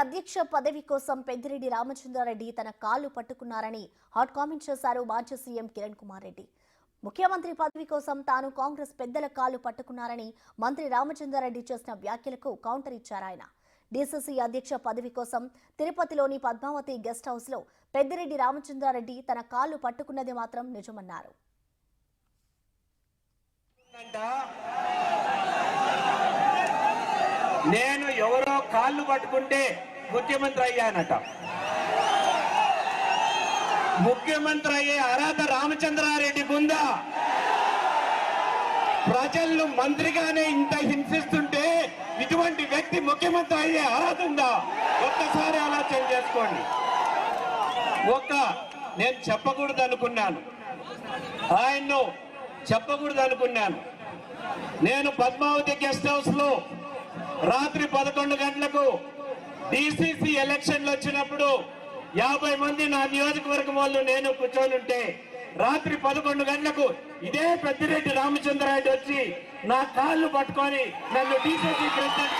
అధ్యక్ష పదవి కోసం పెద్దిరెడ్డి రామచంద్రారెడ్డి తన కాళ్ళు పట్టుకున్నారని హాట్ కామెంట్ చేశారు మాజీ సీఎం కిరణ్ కుమార్ రెడ్డి. ముఖ్యమంత్రి పదవి కోసం తాను కాంగ్రెస్ పెద్దల కాళ్ళు పట్టుకున్నారని మంత్రి రామచంద్రారెడ్డి చేసిన వ్యాఖ్యలకు కౌంటర్ ఇచ్చారు ఆయన. డీసీసీ అధ్యక్ష పదవి కోసం తిరుపతిలోని పద్మావతి గెస్ట్ హౌస్ లో పెద్దిరెడ్డి రామచంద్రారెడ్డి తన కాళ్ళు పట్టుకున్నది మాత్రం నిజమన్నారు. నేను ఎవరో కాళ్ళు పట్టుకుంటే ముఖ్యమంత్రి అయ్యానట. ముఖ్యమంత్రి అయ్యే అర్హత రామచంద్రారెడ్డికి ఉందా? ప్రజలను మంత్రిగానే ఇంత హింసిస్తుంటే ఇటువంటి వ్యక్తి ముఖ్యమంత్రి అయ్యే అర్హత ఉందా? ఒక్కసారి ఆలోచన చేసుకోండి. నేను చెప్పకూడదు అనుకున్నాను, ఆయన్ను చెప్పకూడదు అనుకున్నాను. నేను పద్మావతి గెస్ట్ హౌస్ లో రాత్రి 11 గంటలకు డిసిసి ఎలక్షన్లు వచ్చినప్పుడు 50 మంది నా నియోజకవర్గం వాళ్ళు నేను కూర్చొని ఉంటే రాత్రి 11 గంటలకు ఇదే పెద్దిరెడ్డి రామచంద్రారెడ్డి వచ్చి నా కాళ్ళు పట్టుకొని నన్ను డిసిసి ప్రెసిడెంట్